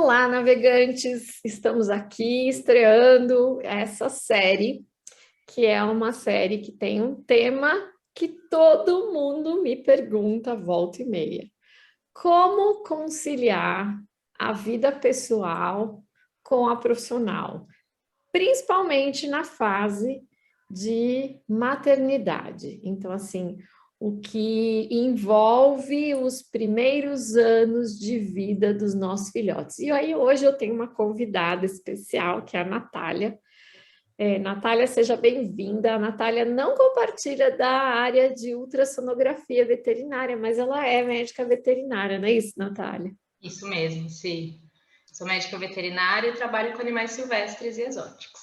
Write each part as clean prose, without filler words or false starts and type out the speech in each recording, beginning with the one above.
Olá, navegantes! Estamos aqui estreando essa série, que é uma série que tem um tema que todo mundo me pergunta volta e meia. Como conciliar a vida pessoal com a profissional? Principalmente na fase de maternidade. Então, assim, o que envolve os primeiros anos de vida dos nossos filhotes. E aí, hoje eu tenho uma convidada especial, que é a Natália. Natália, seja bem-vinda. A Natália não compartilha da área de ultrassonografia veterinária, mas ela é médica veterinária, não é isso, Natália? Isso mesmo, sim. Sou médica veterinária e trabalho com animais silvestres e exóticos.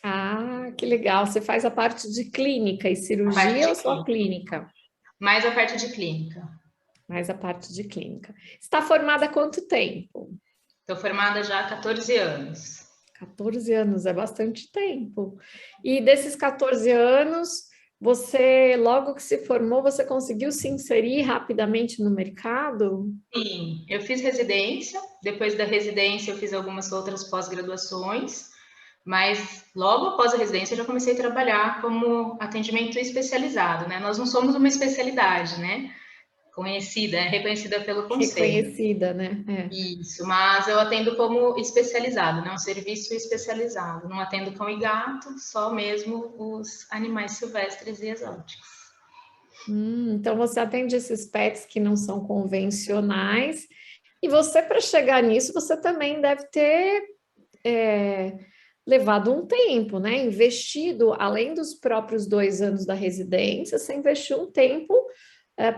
Ah, que legal. Você faz a parte de clínica e A parte cirurgia de ou só clínica. clínica? Mais a parte de clínica. Mais a parte de clínica. Está formada há quanto tempo? Estou formada já há 14 anos. 14 anos, é bastante tempo. E desses 14 anos, você, logo que se formou, você conseguiu se inserir rapidamente no mercado? Sim, eu fiz residência. Depois da residência, eu fiz algumas outras pós-graduações. Mas logo após a residência, eu já comecei a trabalhar como atendimento especializado, né? Nós não somos uma especialidade, né? Conhecida, reconhecida pelo conselho. Reconhecida, né? Isso, mas eu atendo como especializado, né? Um serviço especializado. Não atendo cão e gato, só mesmo os animais silvestres e exóticos. Então você atende esses pets que não são convencionais. E você, para chegar nisso, você também deve ter levado um tempo, né? Investido, além dos próprios 2 anos da residência, você investiu um tempo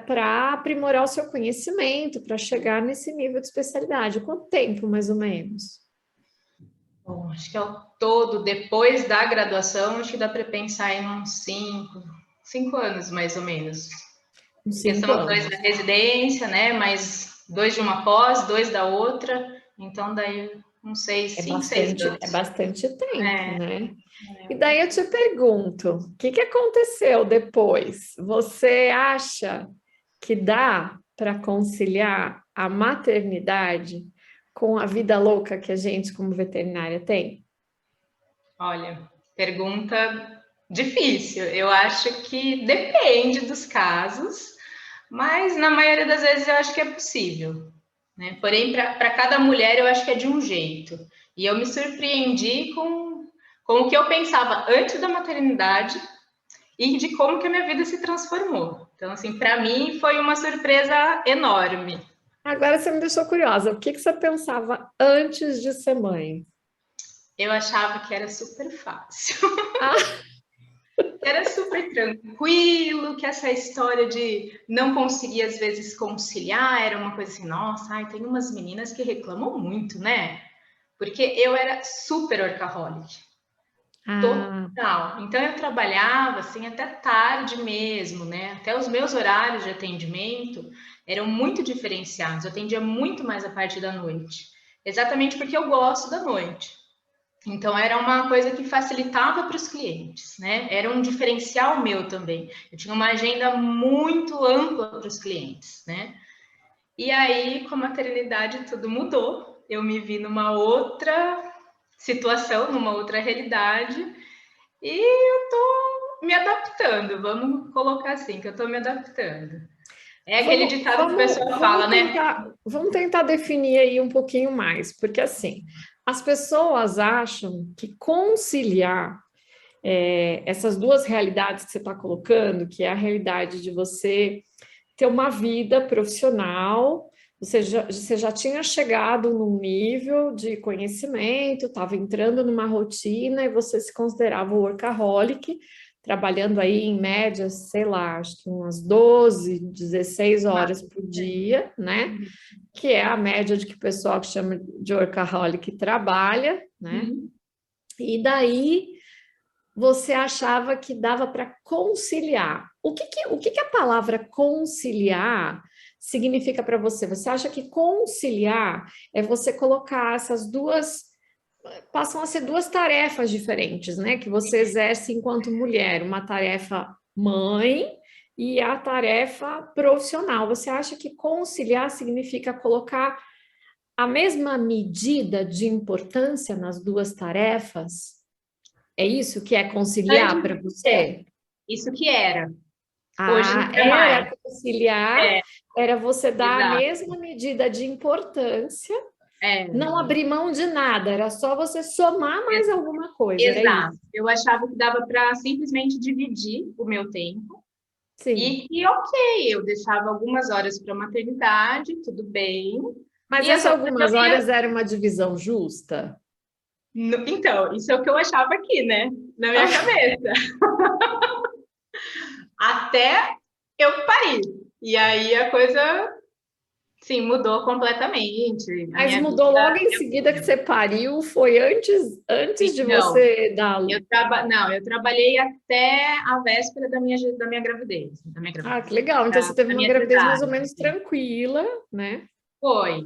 para aprimorar o seu conhecimento, para chegar nesse nível de especialidade. Quanto tempo, mais ou menos? Bom, acho que ao todo, depois da graduação, acho que dá para pensar em uns 5 anos, mais ou menos. Uns Porque cinco são os dois anos. da residência, né? Mais 2 de uma pós, 2 da outra. Então, daí, não sei, 5, 6 anos. É bastante tempo, É, né? E daí eu te pergunto, o que que aconteceu depois? Você acha que dá para conciliar a maternidade com a vida louca que a gente, como veterinária, tem? olha, pergunta difícil. Eu acho que depende dos casos, mas na maioria das vezes eu acho que é possível, né? Porém, para cada mulher eu acho que é de um jeito. E eu me surpreendi com o que eu pensava antes da maternidade e de como que a minha vida se transformou. Então, assim, para mim foi uma surpresa enorme. Agora você me deixou curiosa. O que que você pensava antes de ser mãe? Eu achava que era super fácil. Ah, Era super tranquilo, que essa história de não conseguir às vezes conciliar era uma coisa assim, nossa, ai, tem umas meninas que reclamam muito, né? Porque eu era super workaholic, ah, total. Então eu trabalhava assim até tarde mesmo, né? Até os meus horários de atendimento eram muito diferenciados. Eu atendia muito mais a parte da noite, exatamente porque eu gosto da noite. Então, era uma coisa que facilitava para os clientes, né? Era um diferencial meu também. Eu tinha uma agenda muito ampla para os clientes, né? E aí, com a maternidade, tudo mudou. Eu me vi numa outra situação, numa outra realidade, e eu tô me adaptando. Vamos colocar assim, que eu tô me adaptando. É aquele ditado que o pessoal fala, né? vamos tentar definir aí um pouquinho mais, porque assim, as pessoas acham que conciliar essas duas realidades que você está colocando, que é a realidade de você ter uma vida profissional, você já tinha chegado num nível de conhecimento, estava entrando numa rotina e você se considerava workaholic, trabalhando aí em média, sei lá, acho que umas 12, 16 horas por dia, né? Que é a média de que o pessoal que chama de workaholic trabalha, né? Uhum. E daí você achava que dava para conciliar. O que que a palavra conciliar significa para você? Você acha que conciliar é você colocar essas duas, passam a ser duas tarefas diferentes, né? Que você exerce enquanto mulher, uma tarefa mãe e a tarefa profissional. Você acha que conciliar significa colocar a mesma medida de importância nas duas tarefas? É isso que é conciliar para Antes, você? isso que era. Hoje não Ah, é mais. era conciliar, É, era você dar a exato. mesma medida de importância, É, não abrir mão de nada, era só você somar mais ex- alguma coisa, era exato. isso. Eu achava que dava para simplesmente dividir o meu tempo Sim. e que, ok, eu deixava algumas horas para maternidade, tudo bem, Mas e as essa outras eu algumas ia. horas era uma divisão justa? Então, isso é o que eu achava aqui, né? Na minha cabeça. Até eu parir. E aí a coisa, sim, mudou completamente. A Mas minha mudou logo vida. em seguida que você pariu, foi antes de Não, você dar. não, eu trabalhei até a véspera da minha gravidez. Da minha Ah, gravidez. que legal. Então você teve Da uma minha gravidez mais ou cesárea. menos tranquila, né? Foi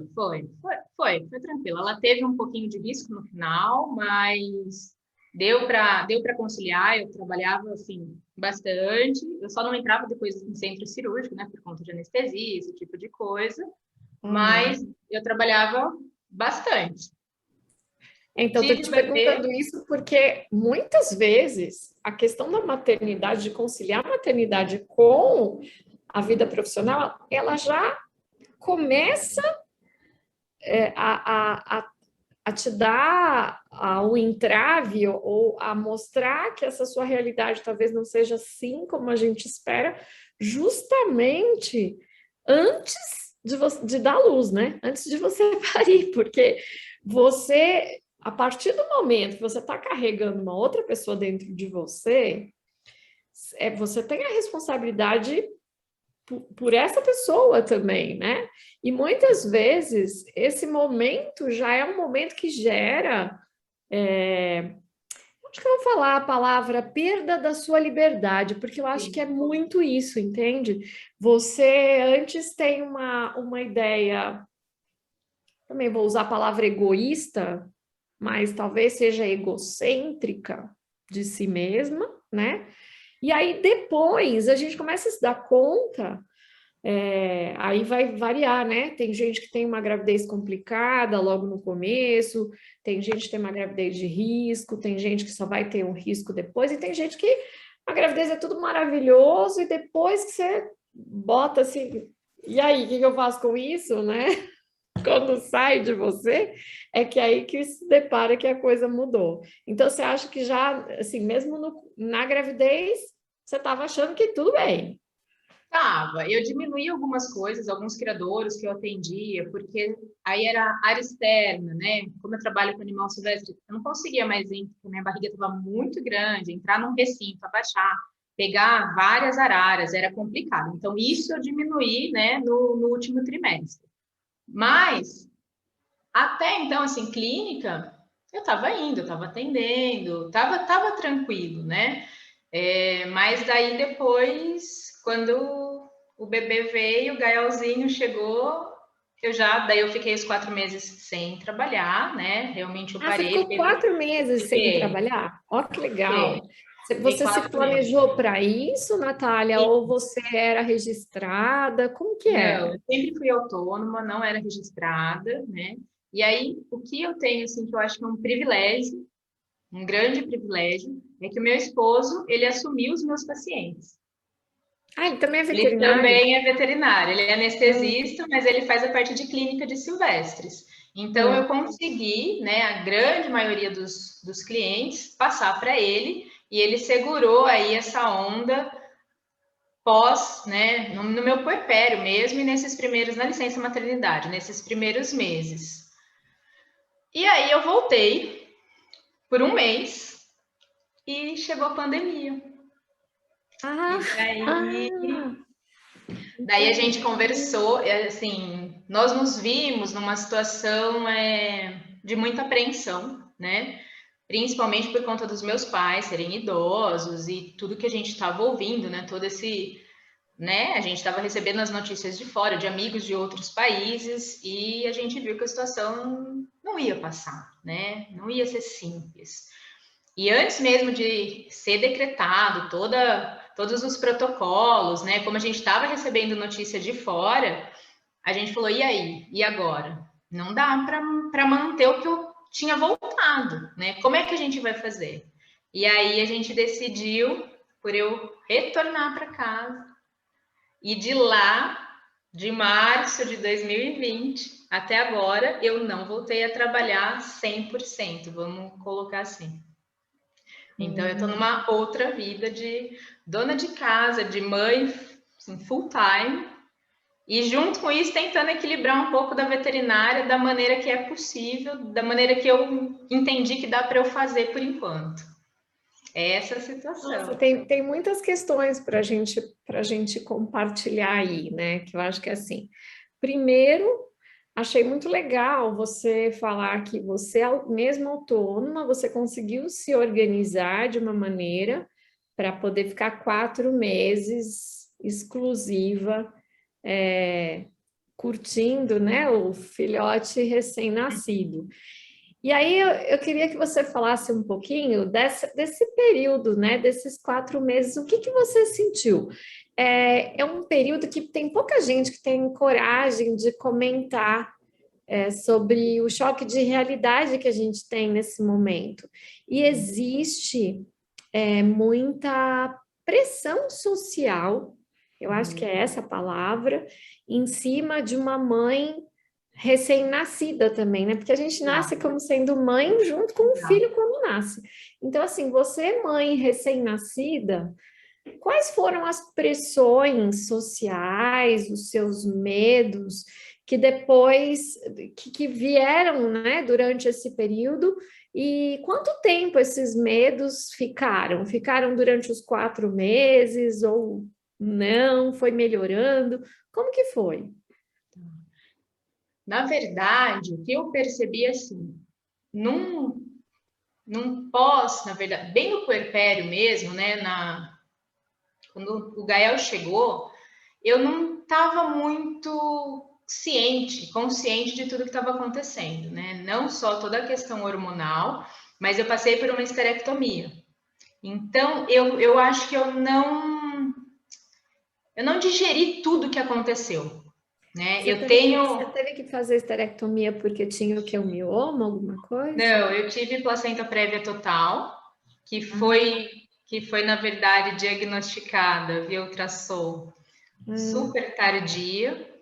tranquila. Ela teve um pouquinho de risco no final, mas deu para conciliar. Eu trabalhava assim bastante. Eu só não entrava depois em centro cirúrgico, né, por conta de anestesia, esse tipo de coisa. Uhum. Mas eu trabalhava bastante. Então, estou Tive te o bebê. perguntando isso porque muitas vezes a questão da maternidade, de conciliar a maternidade com a vida profissional, ela já começa a te dar o entrave ou a mostrar que essa sua realidade talvez não seja assim como a gente espera, justamente antes de dar luz, né? Antes de você parir, porque você, a partir do momento que você está carregando uma outra pessoa dentro de você, você tem a responsabilidade por essa pessoa também, né? E muitas vezes esse momento já é um momento que gera. Acho que eu vou falar a palavra perda da sua liberdade, porque eu acho que é muito isso, entende? Você antes tem uma ideia, também vou usar a palavra egoísta, mas talvez seja egocêntrica de si mesma, né? E aí depois a gente começa a se dar conta. Aí vai variar, né? Tem gente que tem uma gravidez complicada logo no começo, tem gente que tem uma gravidez de risco, tem gente que só vai ter um risco depois, e tem gente que a gravidez é tudo maravilhoso, e depois que você bota assim, e aí, o que eu faço com isso, né? Quando sai de você, é que aí que se depara que a coisa mudou. Então, você acha que já, assim, mesmo na gravidez, você estava achando que tudo bem. Tava, eu diminuí algumas coisas, alguns criadouros que eu atendia, porque aí era área externa, né? Como eu trabalho com animal silvestre, eu não conseguia mais ir, porque minha barriga estava muito grande, entrar num recinto, abaixar, pegar várias araras, era complicado. Então, isso eu diminuí, né, no último trimestre. Mas, até então, assim, clínica, eu estava indo, eu estava atendendo, tava tranquilo, né? Mas daí depois, quando o bebê veio, o Gaelzinho chegou, daí eu fiquei os 4 meses sem trabalhar, né? Realmente eu Ah, você parei, ficou 4 meses sem fiquei, trabalhar? Ó, que fiquei, legal. fiquei Você se 4 meses. planejou para isso, Natália? E, Ou você era registrada? Como que não, era? eu sempre fui autônoma, não era registrada, né? E aí, o que eu tenho, assim, que eu acho que é um privilégio, um grande privilégio, é que o meu esposo, ele assumiu os meus pacientes. Ah, ele também é Ele veterinário? também é veterinário, ele é Ah, anestesista, mas ele faz a parte de clínica de silvestres. Então, eu ah. consegui, né, a grande maioria dos clientes passar para ele, e ele segurou aí essa onda pós, né, no meu puerpério mesmo, e nesses primeiros, na licença maternidade, nesses primeiros meses. E aí eu voltei por um mês e chegou a pandemia. Ah, E daí ah, Daí a gente entendi. conversou, assim, nós nos vimos numa situação de muita apreensão, né? Principalmente por conta dos meus pais serem idosos e tudo que a gente estava ouvindo, né? Todo esse, né? A gente estava recebendo as notícias de fora, de amigos de outros países, e a gente viu que a situação não ia passar, né? Não ia ser simples. E antes mesmo de ser decretado todos os protocolos, né? Como a gente estava recebendo notícia de fora, a gente falou: e aí? E agora? Não dá para manter o que eu tinha voltado, né? Como é que a gente vai fazer? E aí a gente decidiu por eu retornar para casa e de lá, de março de 2020 até agora, eu não voltei a trabalhar 100%, vamos colocar assim. Então, eu estou numa outra vida de dona de casa, de mãe, assim, full time, e junto com isso tentando equilibrar um pouco da veterinária da maneira que é possível, da maneira que eu entendi que dá para eu fazer por enquanto. É essa a Nossa, situação. tem muitas questões para gente compartilhar aí, né? Que eu acho que é assim. Primeiro, achei muito legal você falar que você, mesmo autônoma, você conseguiu se organizar de uma maneira para poder ficar 4 meses exclusiva, curtindo, né, o filhote recém-nascido. E aí eu queria que você falasse um pouquinho desse período, né? Desses 4 meses, o que que você sentiu? É um período que tem pouca gente que tem coragem de comentar sobre o choque de realidade que a gente tem nesse momento. E existe muita pressão social, eu acho que é essa a palavra, em cima de uma mãe recém-nascida também, né? Porque a gente nasce como sendo mãe junto com o filho quando nasce. Então, assim, você, mãe recém-nascida, quais foram as pressões sociais, os seus medos, que depois que vieram, né, durante esse período? E quanto tempo esses medos ficaram? Ficaram durante os 4 meses ou não? Foi melhorando? Como que foi? Na verdade, o que eu percebi assim, num, num pós, na verdade, bem no puerpério mesmo, né? Quando o Gael chegou, eu não estava muito consciente de tudo que estava acontecendo, né? Não só toda a questão hormonal, mas eu passei por uma esterectomia. Então, eu acho que eu não digeri tudo que aconteceu, né? Você teve que fazer esterectomia porque tinha o que? Um mioma, alguma coisa? Não, eu tive placenta prévia total, que Ah, foi, que foi na verdade diagnosticada via ultrassom ah, super tardia,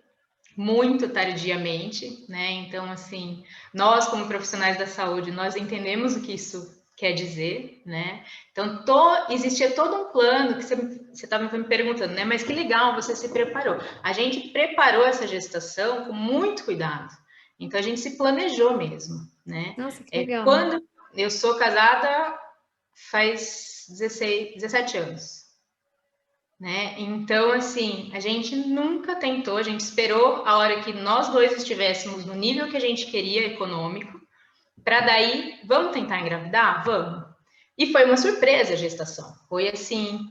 muito tardiamente, né? Então, assim, nós como profissionais da saúde, nós entendemos o que isso quer dizer, né? Então, existia todo um plano que você estava me perguntando, né? Mas que legal, você se preparou. A gente preparou essa gestação com muito cuidado. Então, a gente se planejou mesmo, né? nossa, que legal. Quando eu sou casada faz 17 anos, né? Então, assim, a gente nunca tentou, a gente esperou a hora que nós dois estivéssemos no nível que a gente queria econômico, para daí, vamos tentar engravidar? Vamos. E foi uma surpresa a gestação. Foi assim,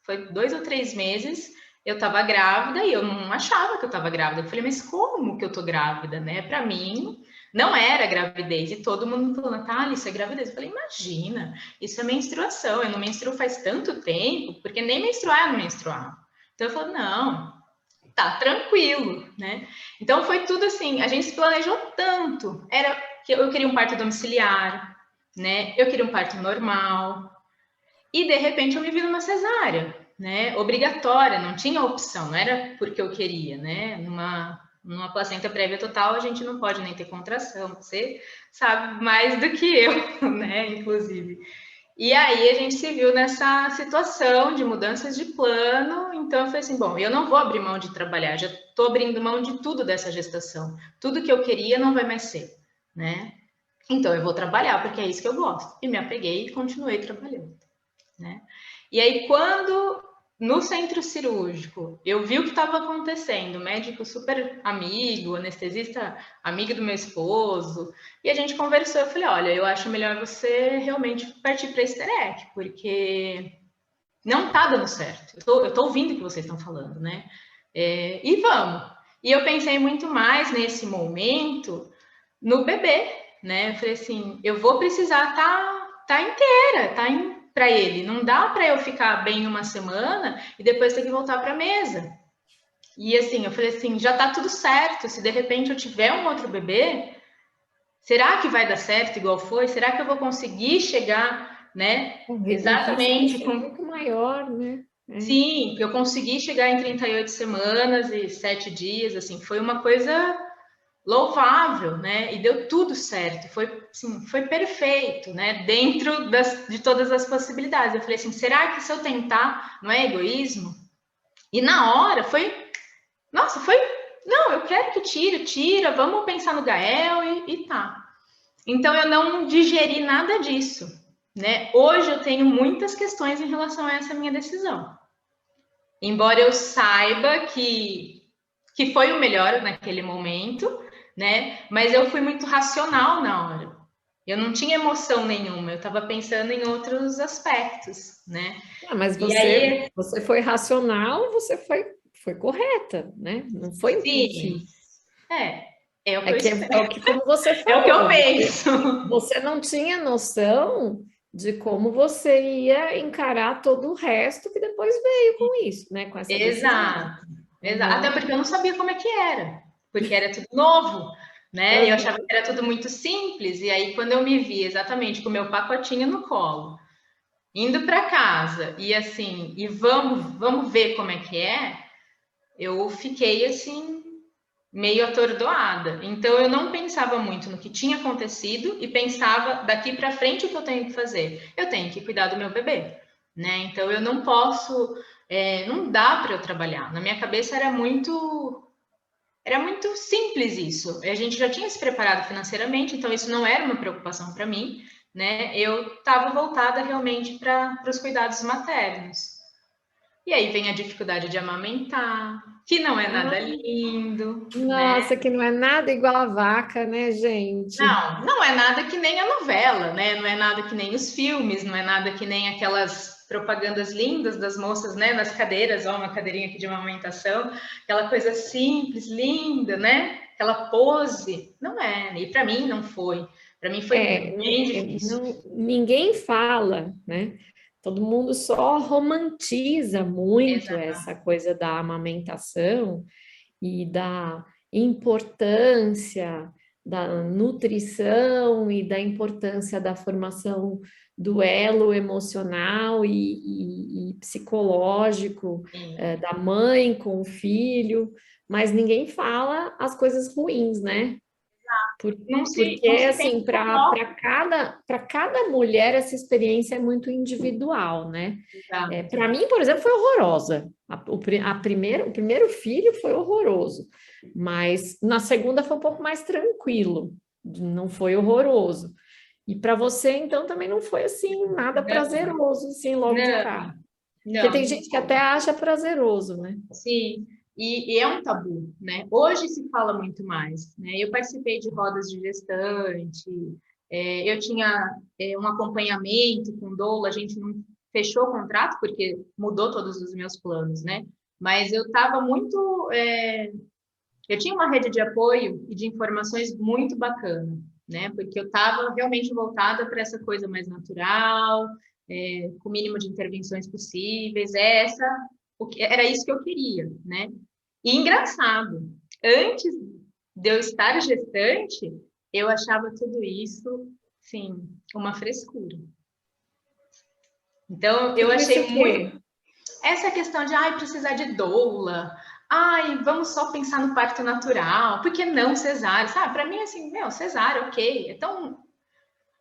foi 2 ou 3 meses, eu estava grávida e eu não achava que eu estava grávida. Eu falei, mas como que eu tô grávida, né? Para mim, não era gravidez. E todo mundo falando, tá, isso é gravidez. Eu falei, imagina, isso é menstruação. Eu não menstruo faz tanto tempo, porque nem menstruar eu não menstruava. Então eu falei, não, tá tranquilo, né? Então foi tudo assim, a gente se planejou tanto. Era que eu queria um parto domiciliar, né? Eu queria um parto normal. E de repente eu me vi numa cesárea, né? Obrigatória, não tinha opção, não era porque eu queria, né? Numa placenta prévia total, a gente não pode nem ter contração, você sabe mais do que eu, né? Inclusive. E aí a gente se viu nessa situação de mudanças de plano, então eu falei assim, bom, eu não vou abrir mão de trabalhar, já estou abrindo mão de tudo dessa gestação, tudo que eu queria não vai mais ser, né? Então eu vou trabalhar porque é isso que eu gosto. E me apeguei e continuei trabalhando, né? E aí quando no centro cirúrgico eu vi o que estava acontecendo, médico super amigo, anestesista amigo do meu esposo, e a gente conversou, eu falei, olha, eu acho melhor você realmente partir para esterec, porque não tá dando certo. Eu tô ouvindo o que vocês estão falando, né? E vamos. E eu pensei muito mais nesse momento no bebê, né? Eu falei assim, eu vou precisar tá inteira, para ele. Não dá para eu ficar bem uma semana e depois ter que voltar para a mesa. E assim, eu falei assim, já tá tudo certo, se de repente eu tiver um outro bebê, será que vai dar certo igual foi? Será que eu vou conseguir chegar, né, O risco vai exatamente ser com... muito maior, né? É. Sim, eu consegui chegar em 38 semanas e 7 dias, assim, foi uma coisa louvável, né? E deu tudo certo, foi, assim, foi perfeito, né? Dentro de todas as possibilidades. Eu falei assim, será que se eu tentar, não é egoísmo? E na hora foi, nossa, foi, não, eu quero que tire, tira, vamos pensar no Gael e tá. Então eu não digeri nada disso, né? Hoje eu tenho muitas questões em relação a essa minha decisão. Embora eu saiba que foi o melhor naquele momento, né? Mas eu fui muito racional na hora. Eu não tinha emoção nenhuma, eu estava pensando em outros aspectos, né? Ah, mas E aí, você foi racional, você foi correta, né? Não foi sim, impulsivo. é o que eu É o espero, que, como você é o que eu falou, penso. você não tinha noção de como você ia encarar todo o resto que depois veio com isso, né? Com essa decisão. Exato, exato. Até Uhum, porque eu não sabia como é que era, porque era tudo novo, né? Eu achava que uhum. era tudo muito simples, e aí quando eu me vi exatamente com o meu pacotinho no colo, indo para casa, e assim, e vamos ver como é que é, eu fiquei assim, meio atordoada. Então eu não pensava muito no que tinha acontecido e pensava daqui para frente o que eu tenho que fazer. Eu tenho que cuidar do meu bebê, né? Então eu não posso, não dá para eu trabalhar. Na minha cabeça era muito simples isso. A gente já tinha se preparado financeiramente, então isso não era uma preocupação para mim, né? Eu estava voltada realmente para os cuidados maternos. E aí vem a dificuldade de amamentar, que não é nada Ah, lindo, né? nossa, que não é nada igual a vaca, né, gente? Não, não é nada que nem a novela, né? Não é nada que nem os filmes, não é nada que nem aquelas propagandas lindas das moças, né, nas cadeiras, ó, uma cadeirinha aqui de amamentação, aquela coisa simples, linda, né? Aquela pose. Não é, e para mim não foi. Para mim foi bem difícil. Ninguém fala, né? Todo mundo só romantiza muito Exato. essa coisa da amamentação e da importância da nutrição e da importância da formação do elo emocional e psicológico, da mãe com o filho, mas ninguém fala as coisas ruins, né? Porque, Não se tem assim, para cada mulher, essa experiência é muito individual, né? exato. Para mim, por exemplo, foi horrorosa. O primeiro filho foi horroroso, mas na segunda foi um pouco mais tranquilo, não foi horroroso. E para você, então, também não foi assim nada Não, prazeroso, assim, logo de não, cara. Porque tem não. gente que até acha prazeroso, né? Sim, e é um tabu, né? Hoje se fala muito mais, né? Eu participei de rodas de gestante, eu tinha um acompanhamento com doula, a gente não fechou o contrato porque mudou todos os meus planos, né? Mas eu estava muito, eu tinha uma rede de apoio e de informações muito bacana, né? Porque eu estava realmente voltada para essa coisa mais natural, com o mínimo de intervenções possíveis. Era isso que eu queria, né? E engraçado, antes de eu estar gestante, eu achava tudo isso, sim, uma frescura. Então, eu Tudo isso achei o muito quê? essa questão de, ai, precisar de doula, ai, vamos só pensar no parto natural, por que não cesárea? Sabe, para mim, assim, meu, cesárea, ok. Então,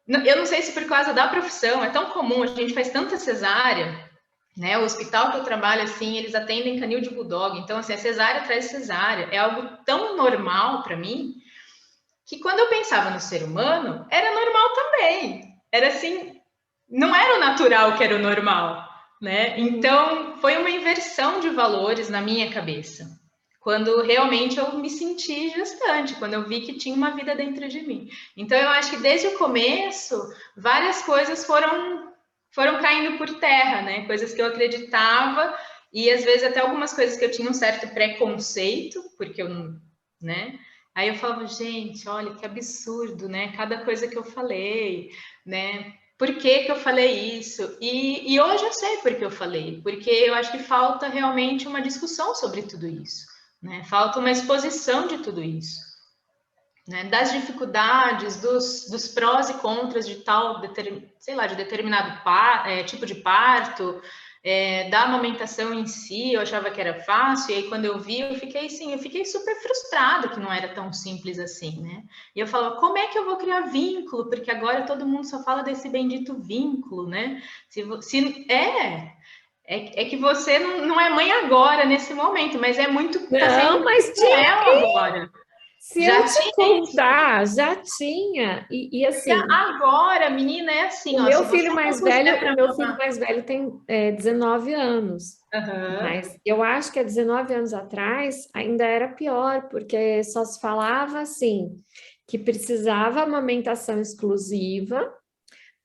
eu não sei se por causa da profissão, é tão comum, a gente faz tanta cesárea, né? O hospital que eu trabalho, assim, eles atendem canil de bulldog, então, assim, a cesárea traz cesárea, é algo tão normal para mim, que quando eu pensava no ser humano, era normal também. Era assim, não era o natural que era o normal, né? Uhum. Então, foi uma inversão de valores na minha cabeça. Quando realmente eu me senti gestante, quando eu vi que tinha uma vida dentro de mim. Então, eu acho que desde o começo, várias coisas foram caindo por terra, né? Coisas que eu acreditava e às vezes até algumas coisas que eu tinha um certo preconceito, porque eu não, né? Aí eu falava, gente, olha que absurdo, né? Cada coisa que eu falei, né? Por que que eu falei isso? E hoje eu sei por que eu falei, porque eu acho que falta realmente uma discussão sobre tudo isso, né? Falta uma exposição de tudo isso, né? Das dificuldades, dos prós e contras de tal, sei lá, de determinado tipo de parto, da amamentação em si. Eu achava que era fácil, e aí quando eu vi, eu fiquei super frustrada que não era tão simples assim, né? E eu falava, como é que eu vou criar vínculo? Porque agora todo mundo só fala desse bendito vínculo, né? É que você não é mãe agora, nesse momento, mas é muito que está sendo Não, mas com tinha. ela agora. Se eu Já te tinha isso. contar, já tinha. E Porque assim, agora, menina, é assim, o ó, meu se você filho não mais puser velho, o para meu filho mamar... mais velho tem 19 anos. Aham. Mas eu acho que há 19 anos atrás ainda era pior, porque só se falava assim, que precisava amamentação exclusiva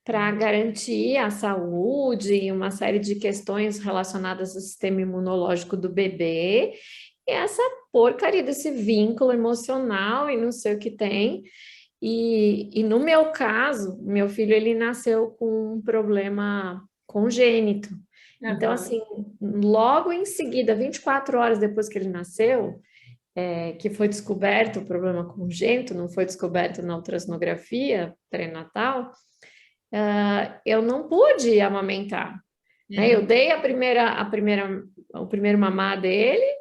para garantir a saúde e uma série de questões relacionadas ao sistema imunológico do bebê, e essa porcaria desse vínculo emocional e não sei o que tem. E no meu caso, meu filho ele nasceu com um problema congênito. Então, Aham. assim, logo em seguida, 24 horas depois que ele nasceu, que foi descoberto o problema congênito, não foi descoberto na ultrassonografia pré-natal, eu não pude amamentar, né? Eu Uhum. dei o primeiro mamar dele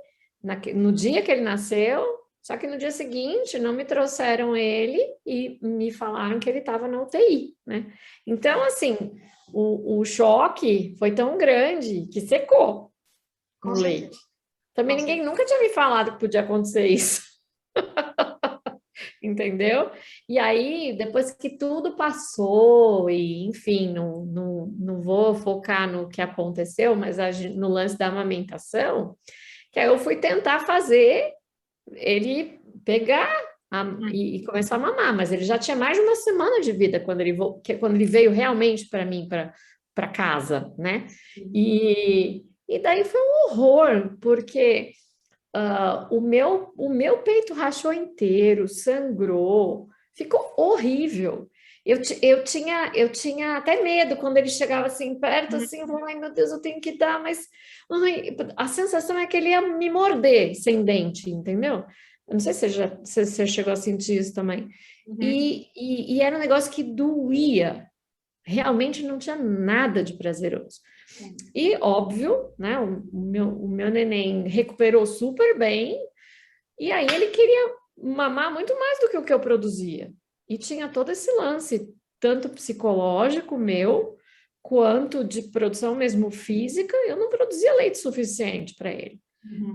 no dia que ele nasceu, só que no dia seguinte não me trouxeram ele e me falaram que ele estava na UTI, né? Então, assim, o choque foi tão grande que secou Com o leite. certeza, Também com ninguém certeza. nunca tinha me falado que podia acontecer isso. Entendeu? E aí, depois que tudo passou, e enfim, não vou focar no que aconteceu, mas no lance da amamentação, que aí eu fui tentar fazer ele pegar e começar a mamar, mas ele já tinha mais de uma semana de vida quando ele veio realmente para mim, para casa, né? E daí foi um horror, porque o meu peito rachou inteiro, sangrou, ficou horrível. Eu tinha até medo quando ele chegava assim perto, Uhum. assim, eu falava, ai meu Deus, eu tenho que dar, mas ai, a sensação é que ele ia me morder sem dente, entendeu? Eu não sei se você chegou a sentir isso também. Uhum. E era um negócio que doía, realmente não tinha nada de prazeroso. E óbvio, né? O meu neném recuperou super bem, e aí ele queria mamar muito mais do que o que eu produzia. E tinha todo esse lance, tanto psicológico meu, quanto de produção mesmo física, eu não produzia leite suficiente para ele.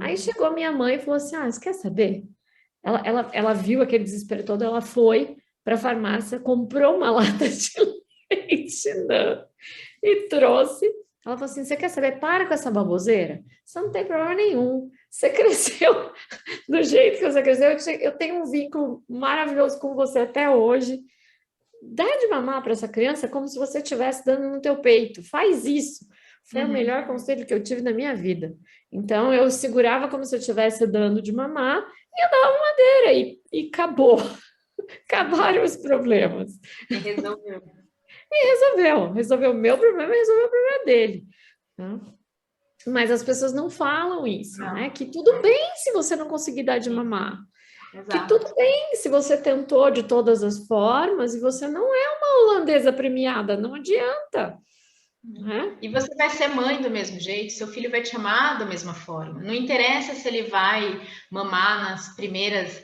Aí Uhum. chegou minha mãe e falou assim: Ah, você quer saber? Ela viu aquele desespero todo, ela foi para a farmácia, comprou uma lata de leite, não, e trouxe. Ela falou assim: Você quer saber? Para com essa baboseira. Você não tem problema nenhum. Você cresceu do jeito que você cresceu. Eu tenho um vínculo maravilhoso com você até hoje. Dá de mamar para essa criança como se você estivesse dando no teu peito. Faz isso. Foi o Uhum. melhor conselho que eu tive na minha vida. Então, eu segurava como se eu estivesse dando de mamar e eu dava madeira e acabou. Acabaram os problemas. E resolveu. Resolveu o meu problema e resolveu o problema dele. Tá? Mas as pessoas não falam isso, né? Não, Que tudo bem se você não conseguir dar de mamar. Que exato. tudo bem se você tentou de todas as formas e você não é uma holandesa premiada, não adianta, né? E você vai ser mãe do mesmo jeito, seu filho vai te amar da mesma forma. Não interessa se ele vai mamar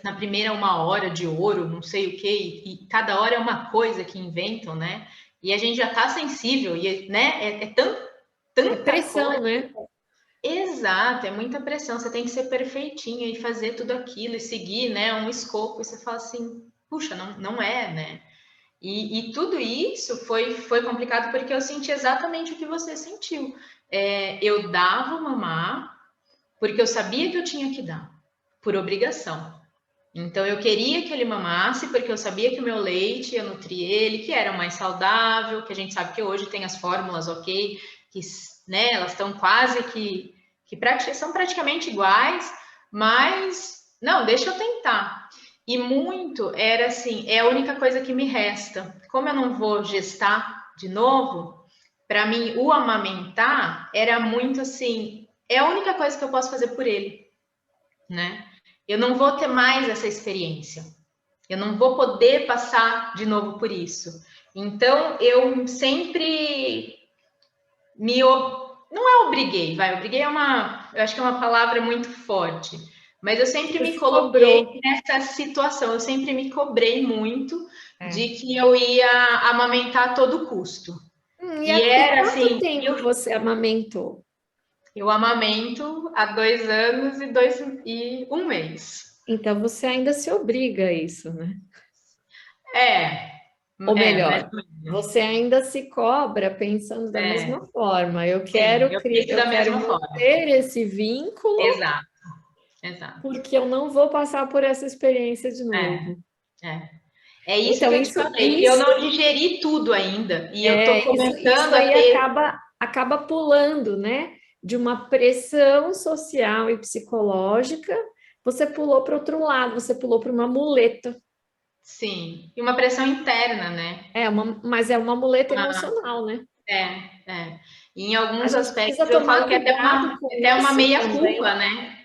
na primeira 1 hora de ouro, não sei o quê, e cada hora é uma coisa que inventam, né? E a gente já tá sensível, e, né? É Tanta coisa. pressão, né? Exato, é muita pressão. Você tem que ser perfeitinha e fazer tudo aquilo e seguir, né? Um escopo, e você fala assim, puxa, não é, né? E tudo isso foi complicado porque eu senti exatamente o que você sentiu. Eu dava o mamar porque eu sabia que eu tinha que dar, por obrigação. Então eu queria que ele mamasse porque eu sabia que o meu leite ia nutrir ele, que era mais saudável, que a gente sabe que hoje tem as fórmulas, ok, que né, elas estão quase que são praticamente iguais, mas não, deixa eu tentar. E muito era assim, é a única coisa que me resta. Como eu não vou gestar de novo, para mim o amamentar era muito assim, é a única coisa que eu posso fazer por ele. né? Eu não vou ter mais essa experiência. Eu não vou poder passar de novo por isso. Então, eu sempre não é obriguei, vai, obriguei eu acho que é uma palavra muito forte, mas eu sempre Você me se coloquei cobrou. nessa situação, eu sempre me cobrei muito É. de que eu ia amamentar a todo custo. E E era quanto assim, tempo você amamentou? eu amamento há 2 anos e 1 mês. Então você ainda se obriga a isso, né? É, Ou mais melhor, ou menos. você ainda se cobra pensando da É, mesma forma. sim, eu penso Eu da quero mesma forma. manter esse vínculo Exato, exato. porque eu não vou passar por essa experiência de É, novo. é. É isso que Então, eu te falei, que eu não digeri tudo ainda. E eu tô isso começando a aí ter. acaba pulando, né? De uma pressão social e psicológica, você pulou para outro lado, você pulou para uma muleta. Sim, e uma pressão interna, né? Mas é uma muleta Ah, emocional, né? é. E em A alguns gente precisa aspectos eu falo tomar que é cuidado com até uma isso meia-culpa, também. né?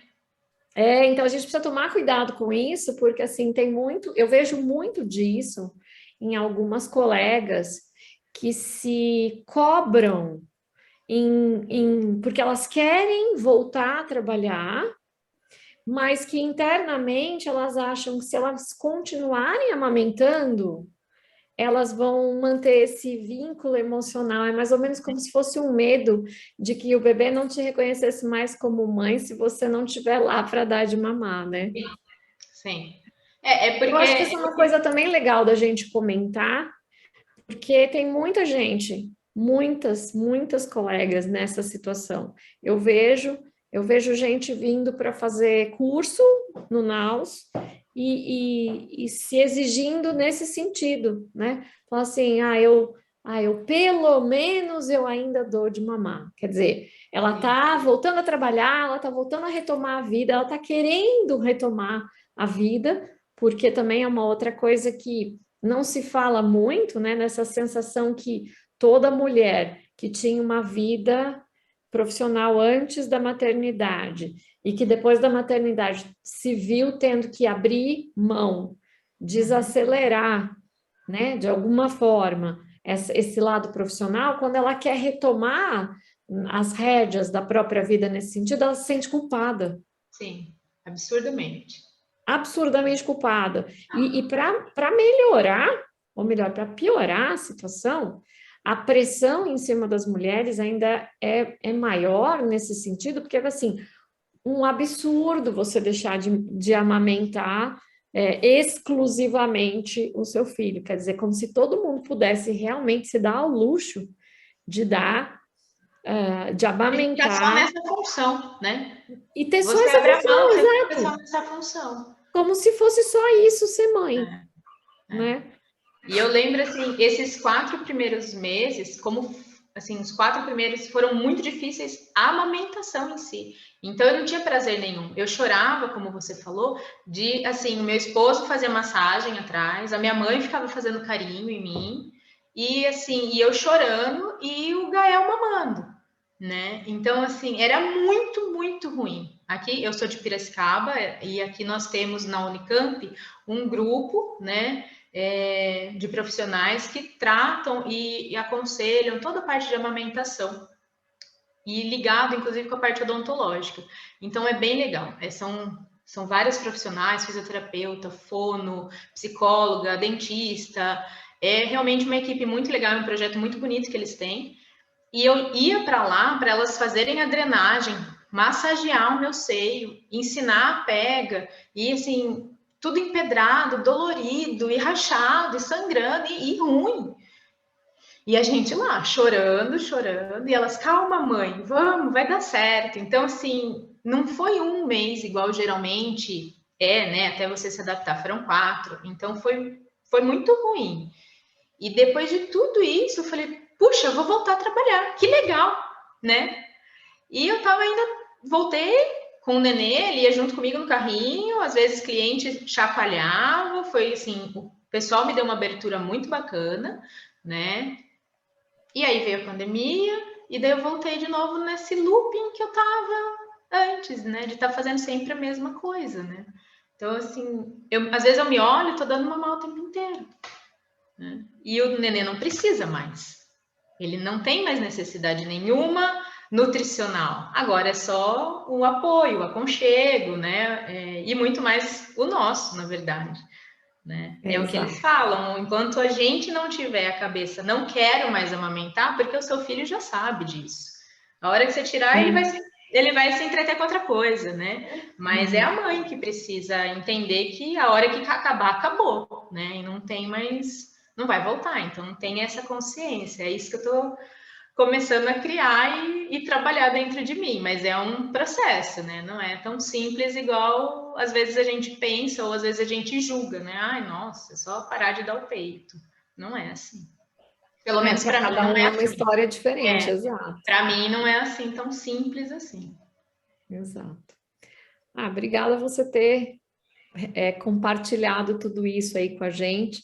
Então a gente precisa tomar cuidado com isso, porque assim tem muito, eu vejo muito disso em algumas colegas que se cobram porque elas querem voltar a trabalhar, mas que internamente elas acham que se elas continuarem amamentando, elas vão manter esse vínculo emocional. É mais ou menos como se fosse um medo de que o bebê não te reconhecesse mais como mãe se você não estiver lá para dar de mamar, né? Sim. É Eu acho que porque. isso é uma coisa também legal da gente comentar, porque tem muita gente, muitas colegas nessa situação. Eu vejo gente vindo para fazer curso no NAUS e se exigindo nesse sentido, né? Falar assim, eu pelo menos eu ainda dou de mamar. Quer dizer, ela Sim, está voltando a trabalhar, ela está voltando a retomar a vida, ela está querendo retomar a vida, porque também é uma outra coisa que não se fala muito, né, nessa sensação que toda mulher que tinha uma vida profissional antes da maternidade e que depois da maternidade se viu tendo que abrir mão, desacelerar, né, de alguma forma, esse lado profissional, quando ela quer retomar as rédeas da própria vida nesse sentido, ela se sente culpada, sim, absurdamente. absurdamente culpada. E para melhorar, ou melhor, para piorar a situação, a pressão em cima das mulheres ainda é maior nesse sentido, porque assim, um absurdo você deixar de amamentar exclusivamente o seu filho. Quer dizer, como se todo mundo pudesse realmente se dar ao luxo de dar, de E ficar só amamentar nessa função, né? e ter só Você essa abre a mão, função, você fica só exato. nessa função. Como se fosse só isso ser mãe, É. né? E eu lembro, assim, esses 4 primeiros meses, como, assim, os 4 primeiros foram muito difíceis, a amamentação em si. Então, eu não tinha prazer nenhum. Eu chorava, como você falou, assim, o meu esposo fazia massagem atrás, a minha mãe ficava fazendo carinho em mim, e, assim, e eu chorando e o Gael mamando, né? Então, assim, era muito ruim. Aqui, eu sou de Piracicaba, e aqui nós temos na Unicamp um grupo, né? De profissionais que tratam e aconselham toda a parte de amamentação e ligado, inclusive, com a parte odontológica. Então, é bem legal. São vários profissionais, fisioterapeuta, fono, psicóloga, dentista. É realmente uma equipe muito legal, é um projeto muito bonito que eles têm. E eu ia para lá para elas fazerem a drenagem, massagear o meu seio, ensinar a pega, e assim, tudo empedrado, dolorido, e rachado, e sangrando, e ruim. E a gente lá, chorando, e elas, calma, mãe, vamos, vai dar certo. Então, assim, não foi 1 mês igual geralmente né? Até você se adaptar, foram 4. Então, foi muito ruim. E depois de tudo isso, eu falei, puxa, eu vou voltar a trabalhar, que legal, né? E eu tava ainda, voltei com o nenê, ele ia junto comigo no carrinho, às vezes cliente chacoalhava, foi assim, o pessoal me deu uma abertura muito bacana, né? E aí veio a pandemia, e daí eu voltei de novo nesse looping que eu tava, antes, né? De estar fazendo sempre a mesma coisa, né? Então, assim, às vezes eu me olho e tô dando mamar o tempo inteiro, né? E o neném não precisa mais. Ele não tem mais necessidade nenhuma nutricional. Agora é só o apoio, o aconchego, né? E muito mais o nosso, na verdade. Né? É o que eles falam, enquanto a gente não tiver a cabeça, não quero mais amamentar, porque o seu filho já sabe disso. A hora que você tirar, ele vai se entreter com outra coisa, né? Mas é a mãe que precisa entender que a hora que acabar, acabou, né? E não tem mais, não vai voltar. Então tem essa consciência. É isso que eu tô começando a criar e trabalhar dentro de mim, mas é um processo, né? Não é tão simples igual às vezes a gente pensa ou às vezes a gente julga, né? Ai, nossa, é só parar de dar o peito. Não é assim. Pelo menos para mim não é uma assim. história diferente, exato. Para mim não é assim tão simples assim. Exato. Obrigada você ter compartilhado tudo isso aí com a gente.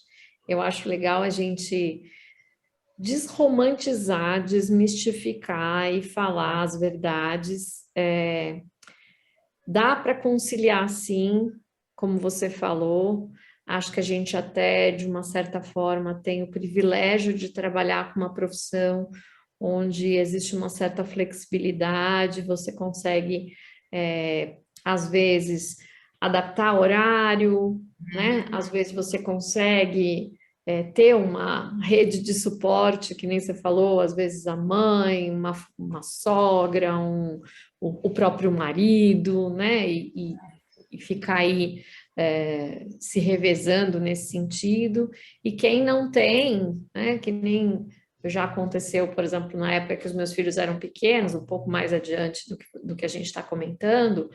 Eu acho legal a gente desromantizar, desmistificar e falar as verdades. Dá para conciliar, sim, como você falou. Acho que a gente até, de uma certa forma, tem o privilégio de trabalhar com uma profissão onde existe uma certa flexibilidade, você consegue, às vezes, adaptar horário, né? Às vezes você consegue ter uma rede de suporte, que nem você falou, às vezes a mãe, uma sogra, o próprio marido, né? E ficar aí se revezando nesse sentido. E quem não tem, né? Que nem já aconteceu, por exemplo, na época que os meus filhos eram pequenos, um pouco mais adiante do que a gente está comentando.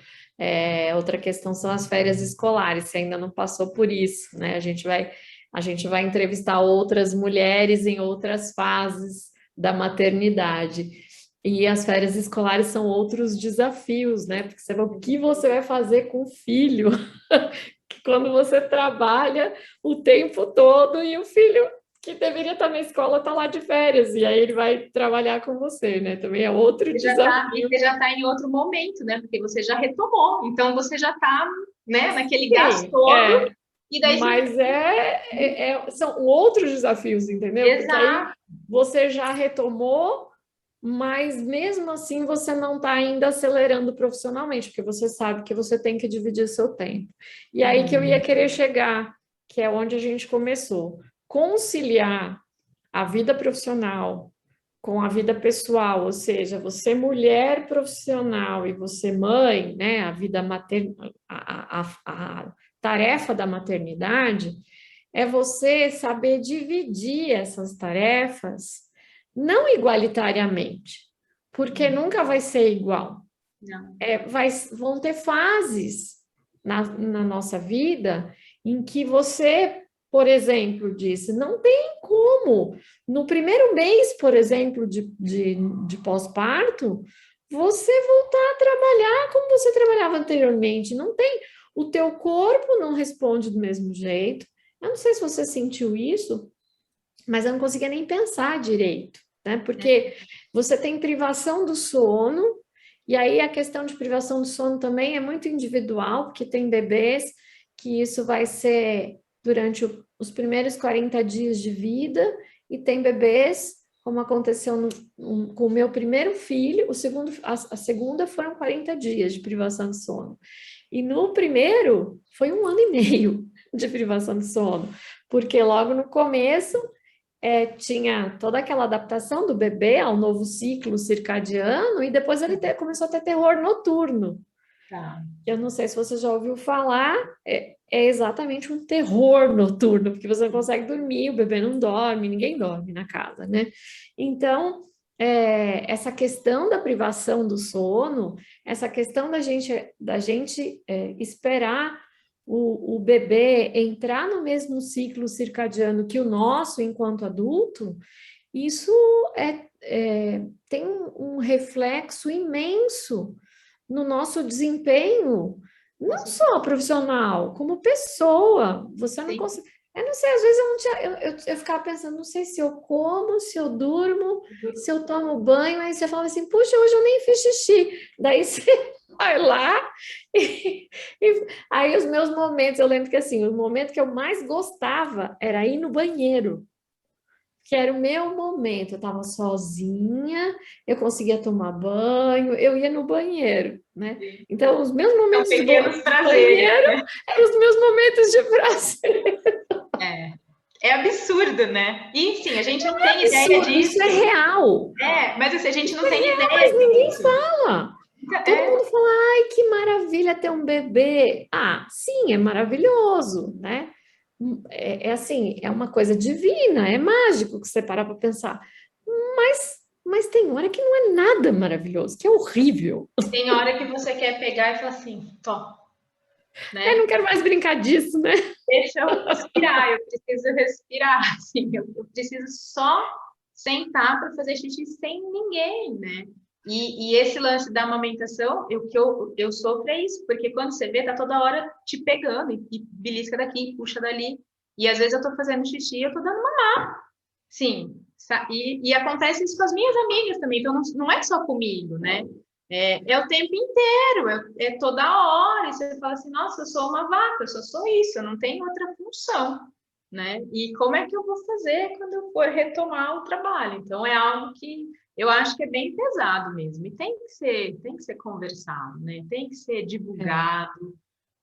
Outra questão são as férias escolares, você ainda não passou por isso, né? A gente vai entrevistar outras mulheres em outras fases da maternidade. E as férias escolares são outros desafios, né? Porque o que você vai fazer com o filho que quando você trabalha o tempo todo e o filho que deveria estar na escola está lá de férias, e aí ele vai trabalhar com você, né? Também é outro desafio. Você já está em outro momento, né? Porque você já retomou, então você já está, né, naquele gás todo. E daí mas são outros desafios, entendeu? Exato. Porque aí você já retomou, mas mesmo assim você não está ainda acelerando profissionalmente, porque você sabe que você tem que dividir seu tempo. E aí que eu ia querer chegar, que é onde a gente começou. Conciliar a vida profissional com a vida pessoal, ou seja, você mulher profissional e você mãe, né, a vida materna, a tarefa da maternidade é você saber dividir essas tarefas, não igualitariamente, porque nunca vai ser igual. Não. Vão ter fases na nossa vida em que você, por exemplo, disse, não tem como, no primeiro mês, por exemplo, de pós-parto, você voltar a trabalhar como você trabalhava anteriormente. Não tem, o teu corpo não responde do mesmo jeito. Eu não sei se você sentiu isso, mas eu não conseguia nem pensar direito, né? Porque você tem privação do sono, e aí a questão de privação do sono também é muito individual, porque tem bebês que isso vai ser durante os primeiros 40 dias de vida, e tem bebês, como aconteceu com o meu primeiro filho, a segunda foram 40 dias de privação de sono. E no primeiro foi 1 ano e meio de privação de sono, porque logo no começo tinha toda aquela adaptação do bebê ao novo ciclo circadiano, e depois ele começou a ter terror noturno. Tá. Eu não sei se você já ouviu falar, é exatamente um terror noturno, porque você não consegue dormir, o bebê não dorme, ninguém dorme na casa, né? Então, essa questão da privação do sono, essa questão da gente esperar o bebê entrar no mesmo ciclo circadiano que o nosso enquanto adulto, isso tem um reflexo imenso no nosso desempenho, não só profissional, como pessoa. Você não consegue. Eu não sei, às vezes eu ficava pensando, não sei se eu como, se eu durmo, se eu tomo banho, aí você fala assim, puxa, hoje eu nem fiz xixi. Daí você vai lá aí os meus momentos, eu lembro que assim, o momento que eu mais gostava era ir no banheiro, que era o meu momento, eu estava sozinha, eu conseguia tomar banho, eu ia no banheiro, né? Então, os meus São momentos pequenos de prazeres, banheiro né? eram os meus momentos de prazer. É. É absurdo, né? E sim, a gente não tem ideia Absurdo, isso disso. é real. Mas assim, a gente Isso não é tem real, ideia mas ninguém disso. fala. Então, Todo mundo fala, ai, que maravilha ter um bebê. Ah, sim, é maravilhoso, né? É assim, é uma coisa divina, é mágico que você parar para pensar. Mas tem hora que não é nada maravilhoso, que é horrível. tem hora que você quer pegar e falar assim, tó, Eu né? não quero mais brincar disso, né? Deixa eu respirar, eu preciso respirar, assim, eu preciso só sentar para fazer xixi sem ninguém, né? E esse lance da amamentação, eu sofro é isso, porque quando você vê, tá toda hora te pegando, e belisca daqui, puxa dali, e às vezes eu tô fazendo xixi, eu tô dando mamar, sim, e acontece isso com as minhas amigas também, então não é só comigo, né? É o tempo inteiro, é toda hora, e você fala assim, nossa, eu sou uma vaca, eu só sou isso, eu não tenho outra função, né? E como é que eu vou fazer quando eu for retomar o trabalho? Então, é algo que eu acho que é bem pesado mesmo, e tem que ser conversado, né? Tem que ser É, divulgado,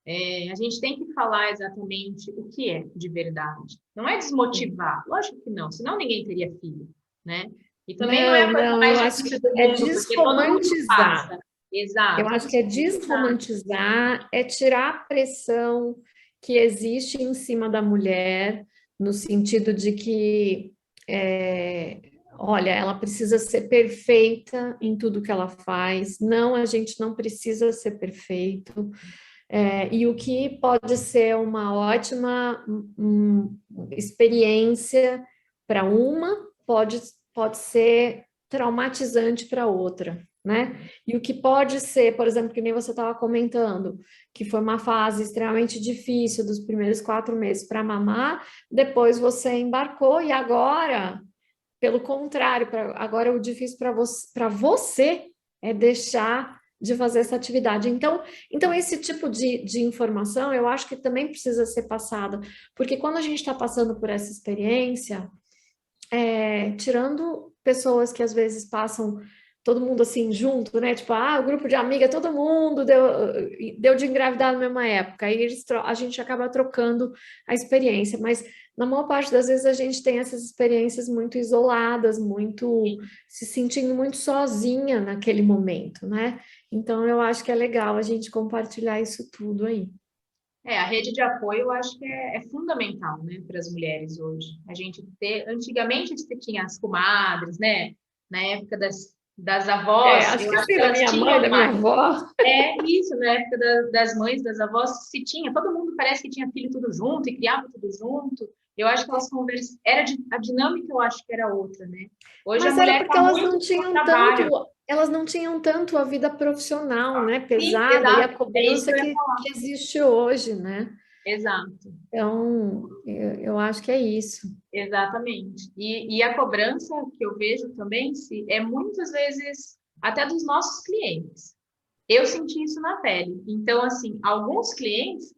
a gente tem que falar exatamente o que é de verdade. Não é sim. desmotivar, lógico que não, senão ninguém teria filho, né? E também não é Não, a coisa não, eu mais acho difícil que do é mundo, porque todo mundo desromantizar. passa. Eu Exato, acho que é desromantizar. desromantizar, é tirar a pressão que existe em cima da mulher, no sentido de que, é, olha, ela precisa ser perfeita em tudo que ela faz. Não, a gente não precisa ser perfeito. E o que pode ser uma ótima experiência para uma, pode ser traumatizante para outra, né? E o que pode ser, por exemplo, que nem você estava comentando, que foi uma fase extremamente difícil dos primeiros 4 meses para mamar, depois você embarcou e agora, pelo contrário, agora o difícil para você é deixar de fazer essa atividade. Então esse tipo de informação eu acho que também precisa ser passada, porque quando a gente está passando por essa experiência, tirando pessoas que às vezes passam todo mundo assim junto, né? Tipo, o grupo de amiga, todo mundo deu de engravidar na mesma época. Aí a gente acaba trocando a experiência, mas na maior parte das vezes a gente tem essas experiências muito isoladas, muito se sentindo muito sozinha naquele momento, né? Então eu acho que é legal a gente compartilhar isso tudo aí. A rede de apoio eu acho que é fundamental, né, para as mulheres hoje. A gente ter, antigamente você tinha as comadres, né? Na época das avós, Acho eu que acho sim, que da elas minha mãe, tinham da minha mais. avó. É isso, na época das mães, das avós, se tinha, todo mundo parece que tinha filho tudo junto e criava tudo junto. Eu acho que elas conversam, a dinâmica eu acho que era outra, né? Hoje a Mas era mulher porque está muito no trabalho. elas não tinham tanto a vida profissional, né, Sim, pesada e a exato. É isso que cobrança eu ia falar. que existe hoje, né? Exato, Então, eu acho que é isso. exatamente. E a cobrança que eu vejo também é muitas vezes até dos nossos clientes. Eu senti isso na pele. Então, assim, alguns clientes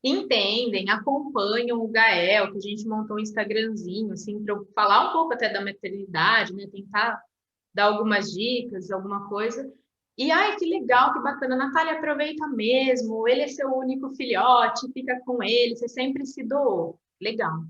entendem, acompanham o Gael, que a gente montou um Instagramzinho, assim, para eu falar um pouco até da maternidade, né? Tentar dar algumas dicas, alguma coisa. E, ai, que legal, que bacana, Natália, aproveita mesmo, ele é seu único filhote, fica com ele, você sempre se doou. Legal.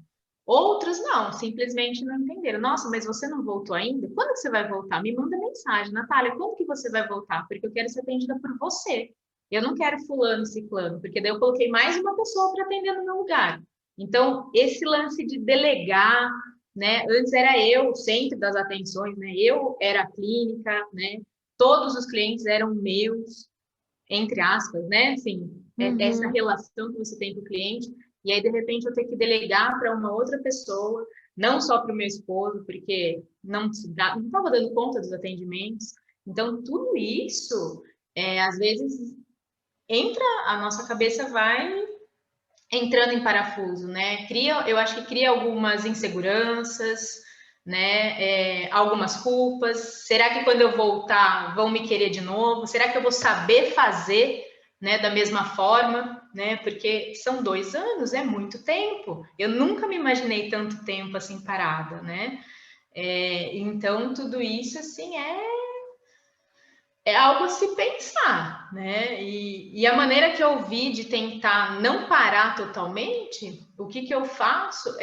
Outros não, simplesmente não entenderam. Nossa, mas você não voltou ainda? Quando que você vai voltar? Me manda mensagem, Natália, quando que você vai voltar? Porque eu quero ser atendida por você. Eu não quero fulano, ciclano, porque daí eu coloquei mais uma pessoa para atender no meu lugar. Então, esse lance de delegar, né? Antes era eu o centro das atenções, né? Eu era a clínica, né? Todos os clientes eram meus, entre aspas, né? Assim, essa Uhum. relação que você tem com o cliente, e aí de repente eu ter que delegar para uma outra pessoa, não só para o meu esposo, porque não estava dando conta dos atendimentos. Então, tudo isso, às vezes, entra, a nossa cabeça vai entrando em parafuso, né? Eu acho que cria algumas inseguranças, né? Algumas culpas. Será que quando eu voltar vão me querer de novo? Será que eu vou saber fazer, né, da mesma forma, né? Porque são 2 anos, é muito tempo. Eu nunca me imaginei tanto tempo assim parada, né? Então tudo isso assim é algo a se pensar, né? E a maneira que eu vi de tentar não parar totalmente, o que eu faço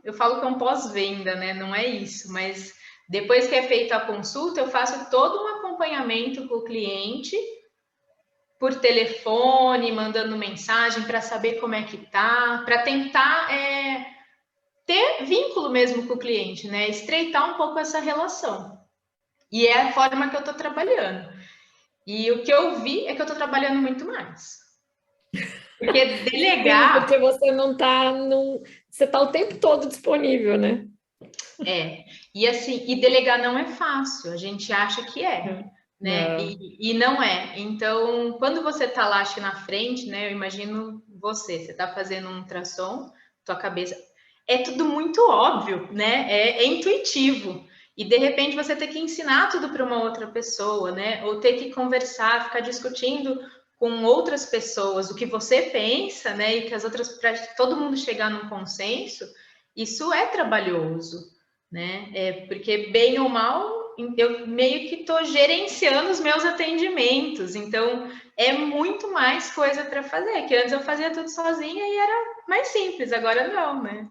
eu falo que é um pós-venda, né? Não é isso, mas depois que é feita a consulta, eu faço todo um acompanhamento com o cliente por telefone, mandando mensagem para saber como é que tá, para tentar ter vínculo mesmo com o cliente, né? Estreitar um pouco essa relação. E é a forma que eu estou trabalhando. E o que eu vi é que eu estou trabalhando muito mais. Porque Sim, delegar porque você não está você está o tempo todo disponível, né? e assim, e delegar não é fácil, a gente acha que né? Não. E não é. Então, quando você está lá, acho que na frente, né? Eu imagino você está fazendo um ultrassom, tua cabeça. É tudo muito óbvio, né? É intuitivo. E de repente você ter que ensinar tudo para uma outra pessoa, né? Ou ter que conversar, ficar discutindo com outras pessoas o que você pensa, né? E que as outras, para todo mundo chegar num consenso, isso é trabalhoso, né? Porque bem ou mal, eu meio que estou gerenciando os meus atendimentos, então é muito mais coisa para fazer, que antes eu fazia tudo sozinha e era mais simples, agora não, né?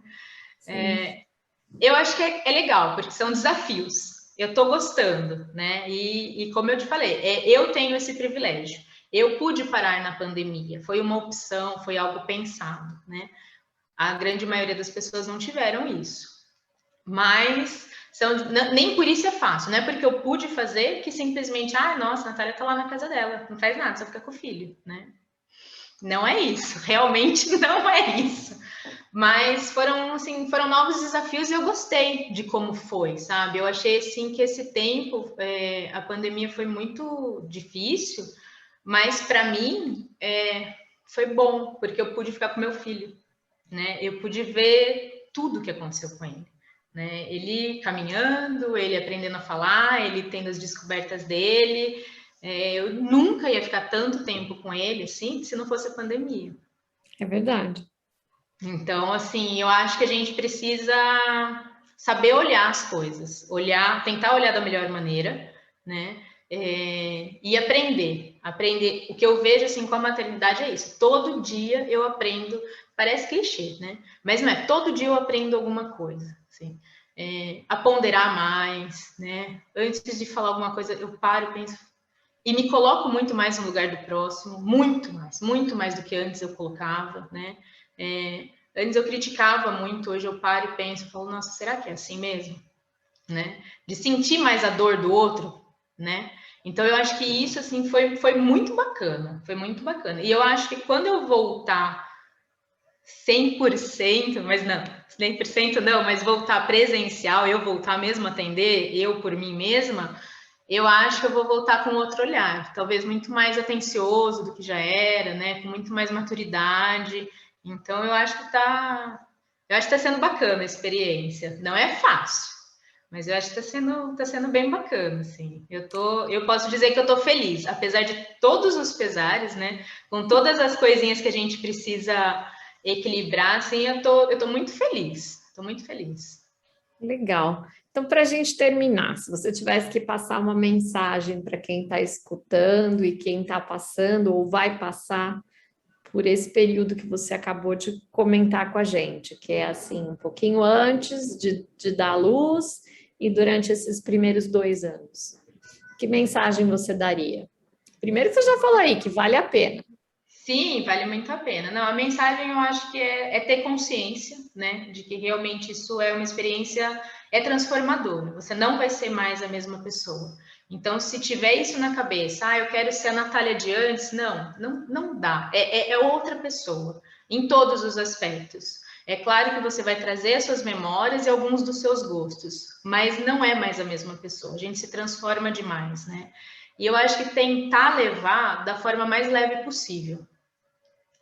Eu acho que é legal, porque são desafios. Eu estou gostando, né? E como eu te falei, eu tenho esse privilégio. Eu pude parar na pandemia, foi uma opção, foi algo pensado, né? A grande maioria das pessoas não tiveram isso. Mas nem por isso é fácil, não é porque eu pude fazer que simplesmente, nossa, a Natália tá lá na casa dela, não faz nada, só fica com o filho, né? Não é isso, realmente não é isso. Mas foram, assim, foram novos desafios e eu gostei de como foi, sabe? Eu achei, assim, que esse tempo, a pandemia foi muito difícil, mas para mim foi bom, porque eu pude ficar com meu filho, né? Eu pude ver tudo o que aconteceu com ele, né? Ele caminhando, ele aprendendo a falar, ele tendo as descobertas dele. Eu nunca ia ficar tanto tempo com ele, assim, se não fosse a pandemia. É verdade. Então, assim, eu acho que a gente precisa saber olhar as coisas, tentar olhar da melhor maneira, né? E aprender. O que eu vejo assim com a maternidade é isso. Todo dia eu aprendo, parece clichê, né? Mas não é. Todo dia eu aprendo alguma coisa, assim. A ponderar mais, né? Antes de falar alguma coisa, eu paro, penso e me coloco muito mais no lugar do próximo, muito mais do que antes eu colocava, né? Antes eu criticava muito, hoje eu paro e penso, falo, nossa, será que é assim mesmo? Né? De sentir mais a dor do outro, né? Então eu acho que isso assim foi muito bacana, foi muito bacana. E eu acho que quando eu voltar 100%, mas não, 100% não, mas voltar presencial, eu voltar mesmo a atender, eu por mim mesma, eu acho que eu vou voltar com outro olhar, talvez muito mais atencioso do que já era, né? Com muito mais maturidade. Então eu acho que tá sendo bacana a experiência. Não é fácil, mas eu acho que tá sendo bem bacana, assim. Eu posso dizer que eu tô feliz, apesar de todos os pesares, né? Com todas as coisinhas que a gente precisa equilibrar, assim, eu tô muito feliz. Tô muito feliz. Legal. Então, para a gente terminar, se você tivesse que passar uma mensagem para quem está escutando e quem está passando ou vai passar por esse período que você acabou de comentar com a gente, que é assim, um pouquinho antes de dar à luz e durante esses primeiros 2 anos, que mensagem você daria? Primeiro, você já falou aí que vale a pena. Sim, vale muito a pena. Não, a mensagem eu acho que é ter consciência, né, de que realmente isso é uma experiência, transformadora. Você não vai ser mais a mesma pessoa. Então, se tiver isso na cabeça, eu quero ser a Natália de antes, não dá. É outra pessoa, em todos os aspectos. É claro que você vai trazer as suas memórias e alguns dos seus gostos, mas não é mais a mesma pessoa. A gente se transforma demais, né? E eu acho que tentar levar da forma mais leve possível,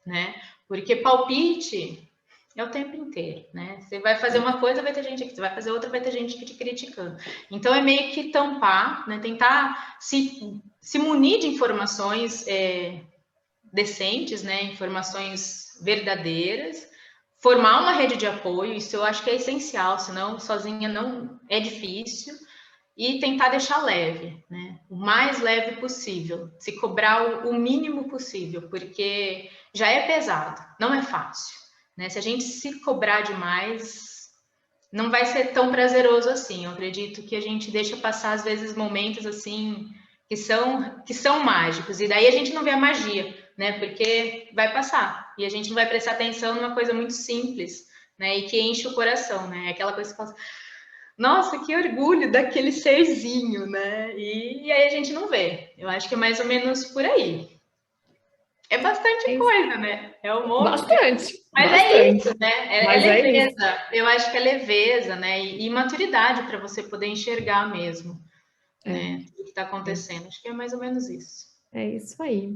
né? Porque palpite É o tempo inteiro, né? Você vai fazer uma coisa, vai ter gente aqui, você vai fazer outra, vai ter gente te criticando. Então é meio que tampar, né? Tentar se munir de informações decentes, né? Informações verdadeiras, formar uma rede de apoio, isso eu acho que é essencial, senão sozinha não é difícil, e tentar deixar leve, né? O mais leve possível, se cobrar o mínimo possível, porque já é pesado, não é fácil, né? Se a gente se cobrar demais, não vai ser tão prazeroso assim. Eu acredito que a gente deixa passar às vezes momentos assim que são mágicos, e daí a gente não vê a magia, né? Porque vai passar e a gente não vai prestar atenção numa coisa muito simples, né? E que enche o coração, né? Aquela coisa que fala, nossa, que orgulho daquele serzinho, né? E aí a gente não vê. Eu acho que é mais ou menos por aí. É bastante coisa, né? É um monte de... Bastante, Mas é bastante. isso, né? É Mas é isso. leveza. Eu acho que é leveza, né? E maturidade para você poder enxergar mesmo, É, né? O que está acontecendo. Acho que é mais ou menos isso. é isso aí.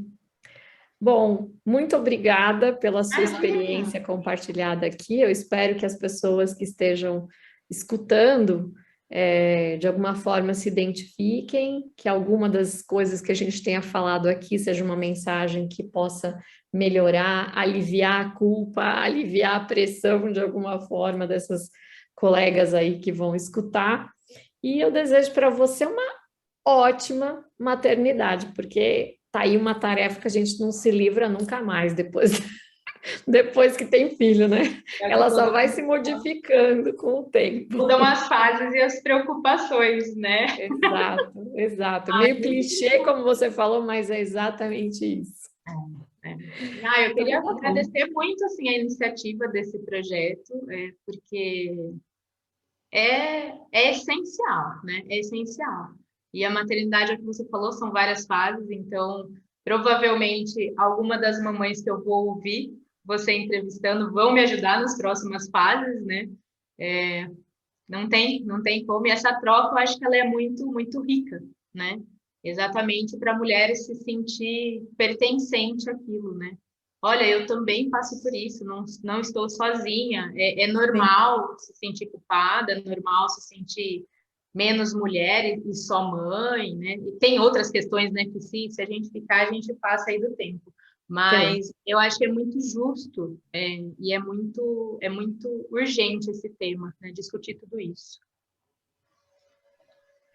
Bom, muito obrigada pela sua Imagina! experiência compartilhada aqui. Eu espero que as pessoas que estejam escutando, de alguma forma, se identifiquem, que alguma das coisas que a gente tenha falado aqui seja uma mensagem que possa melhorar, aliviar a culpa, aliviar a pressão de alguma forma dessas colegas aí que vão escutar. E eu desejo para você uma ótima maternidade, porque tá aí uma tarefa que a gente não se livra nunca mais depois, depois que tem filho, né? É o que Ela só todo vai mundo se fala. modificando com o tempo. Mudam as fases e as preocupações, né? Exato, exato. Ai, Meio clichê, como você falou, mas é exatamente isso. é. Eu queria Então, tá bom. agradecer muito assim, a iniciativa desse projeto, porque é essencial, né? É essencial. E a maternidade, é o que você falou, são várias fases, então provavelmente alguma das mamães que eu vou ouvir você entrevistando vão me ajudar nas próximas fases, né? Não tem como. E essa troca, eu acho que ela é muito, muito rica, né? Exatamente para a mulher se sentir pertencente àquilo, né? Olha, eu também passo por isso, não estou sozinha. É Sim, normal se sentir culpada, é normal se sentir menos mulher e só mãe, né? E tem outras questões, né? Que se a gente ficar, a gente passa aí do tempo. tem. Mas eu acho que é muito justo, e é muito urgente esse tema, né? Discutir tudo isso.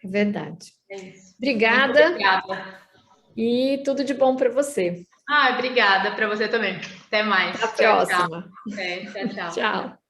É verdade. É isso. Muito Obrigada obrigada. e tudo de bom para você. Obrigada para você também. Até Até a mais. Tchau, tchau. próxima. Tchau, tchau. Tchau.